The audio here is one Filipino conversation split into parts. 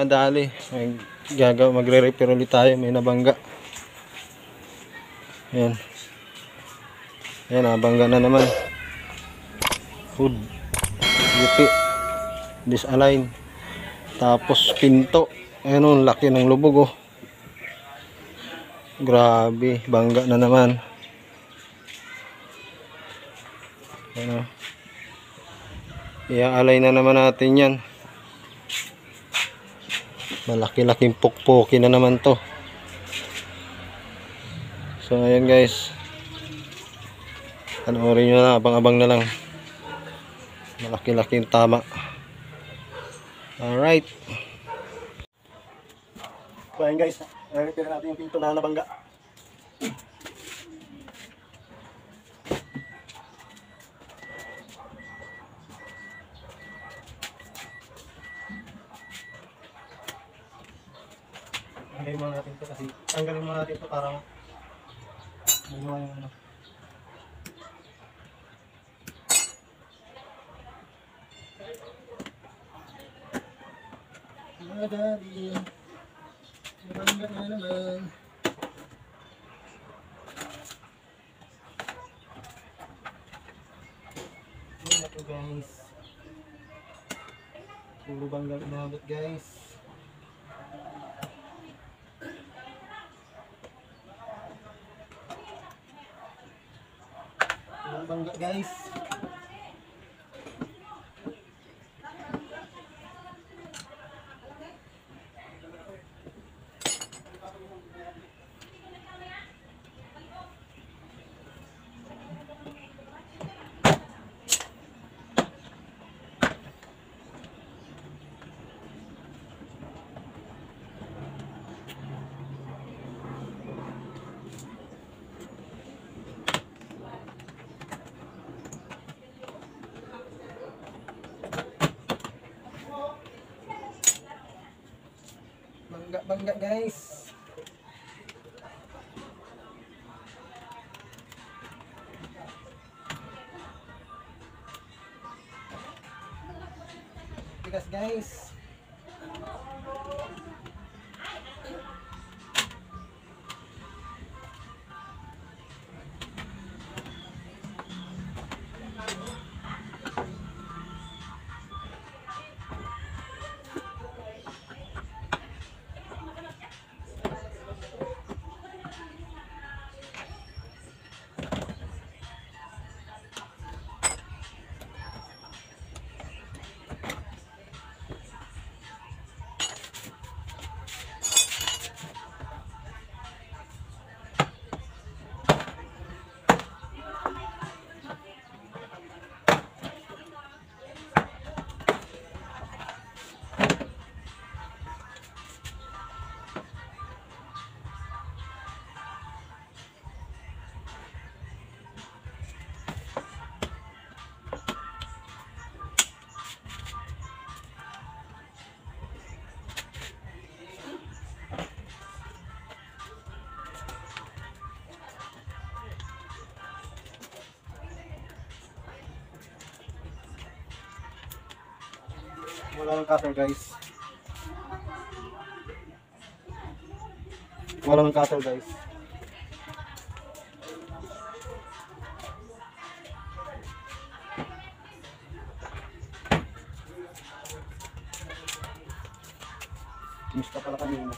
mga dali. Magre-repair ulit tayo, may nabangga. Ayan. Ayan, nabangga na naman. Hood. Buti. Disalign. Tapos pinto. Ayan o, laki ng lubog oh. Grabe, bangga na naman. Ayan o. Iaalay na naman natin yan. Malaki-laking pukpuki na naman to. So ayan guys, panoorin nyo na, abang-abang na lang. Malaki-laking tama. Alright. So ayan guys, repair natin yung pinto na nabangga. Tanggalin muna natin ito kasi tanggalin muna natin ito para magawa yung ano. Madali. Nabangga na naman. Ayan na ito guys. Puro bangga umabot guys. Bangga guys. Bangga guys. Tigas guys. Wala ng cutter guys. Wala ng cutter guys. Mista pala kanina.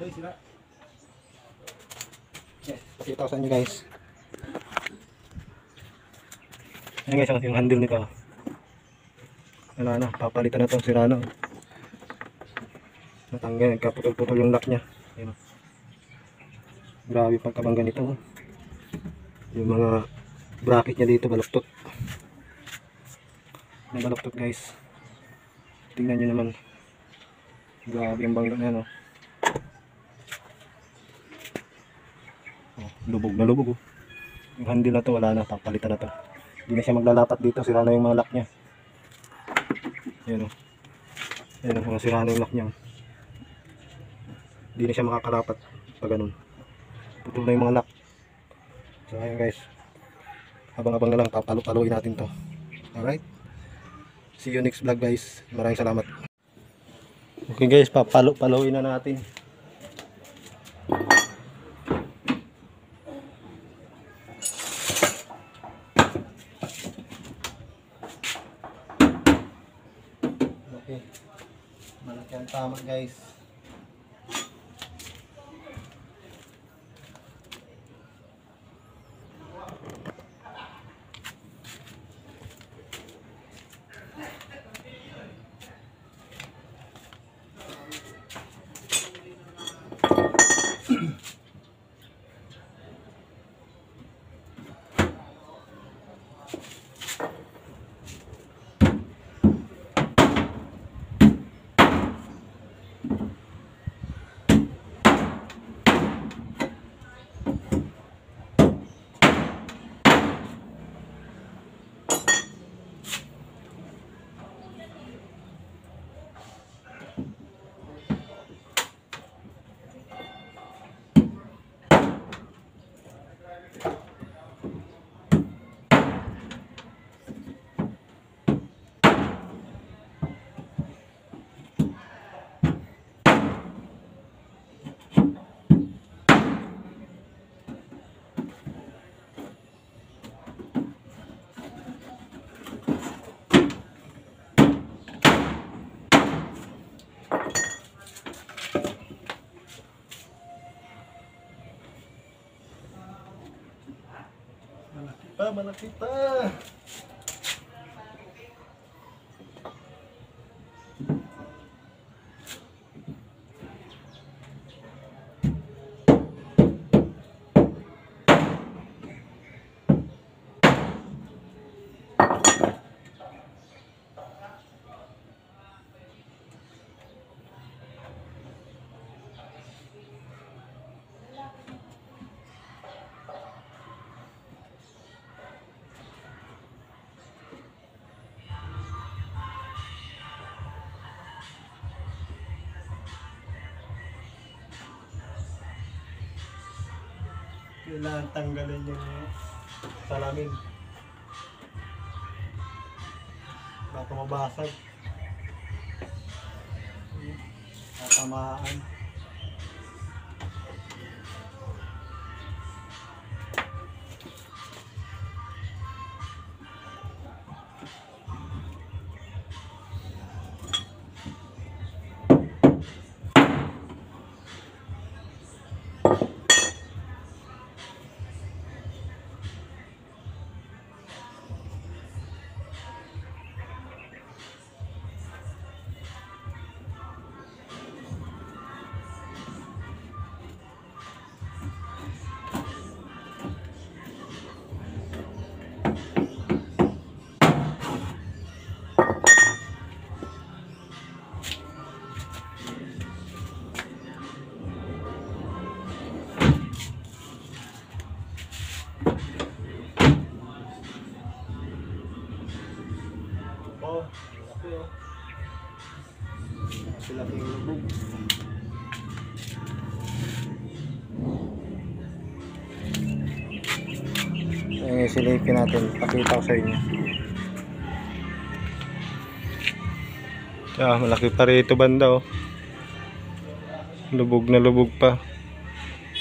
Ay, sila. Yes, pakita ko sa inyo guys. Ayan guys, yung handle nito. Wala na, papalitan na ito, sira na. Natanggal, nagkaputol-putol yung lock nya. Ayan. Grabe pagkabang ganito. Yung mga bracket nya dito baluktot. May baluktot guys. Tingnan nyo naman. Grabe yung bangga na, no? Oh, lubog na lubog, oh. Yung handle na to, wala na, papalitan na to. Hindi na siya maglalapat dito, sira na yung mga lock nya. Ayan, oh. Ayan, oh, sira na yung lock nya. Hindi na siya makakalapat pag ganun. Putol na yung mga lock. So ayun guys, habang-habang na lang, papalo-paloin natin to. Alright, see you next vlog guys. Maraming salamat. Okay guys, papalo-paloin na natin. Okay, malaki ang tama guys. Malaki pa. Kailangan tanggalin yung salamin. Baka mabasag. Tatamaan. Oh, laki oh. Laki yung lubog. Silipin natin, pakita ko sa inyo. Malaki pa rito banda oh. Lubog na lubog pa.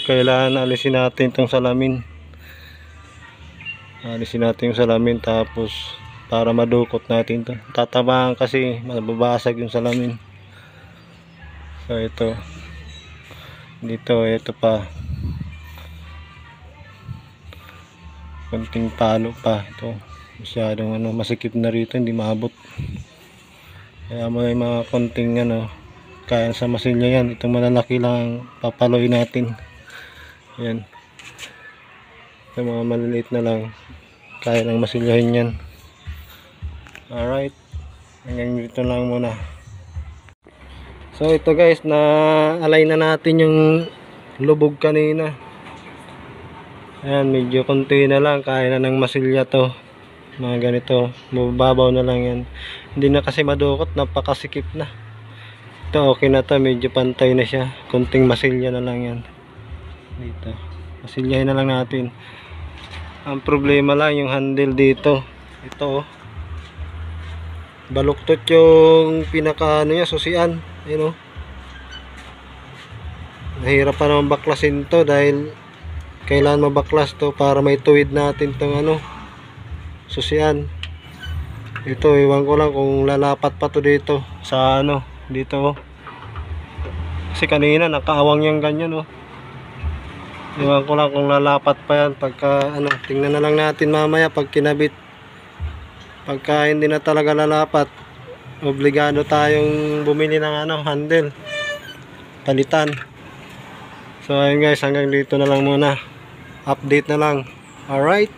Kailangan alisin natin itong salamin. Alisin natin yung salamin tapos para madukot natin to. Tatamaan kasi mababasag yung salamin. So ito, Dito, ito pa. Konting talo pa. Ito. Masyadong masikip na rito. Hindi maabot. Kaya may mga konting kaya sa masilya yan. Itong malalaki lang papaloy natin. Yan. Ito mga maliliit na lang. Kaya lang masilyahin yan. Alright. Hanggang dito lang muna. So ito guys, na-align na natin yung lubog kanina. Ayan, medyo konti na lang. Kaya na ng masilya to. Mga ganito. Mababaw na lang yan. Hindi na kasi madukot. Napakasikip na. Ito okay na to. Medyo pantay na siya. Konting masilya na lang yan. Dito. Masilyahin na lang natin. Ang problema lang yung handle dito. Ito baluktot yung pinaka niya, susian. Ayun Nahirap pa naman baklasin to dahil kailangan mabaklas to para may tuwid natin tong susian. Ito iwan ko lang kung lalapat pa to dito sa dito kasi kanina nakaawang yung ganyan iwan ko lang kung lalapat pa yan pagka tingnan na lang natin mamaya pag kinabit. Pagka hindi na talaga lalapat, obligado tayong bumili ng handle palitan. So ayun guys, hanggang dito na lang muna, update na lang. Alright.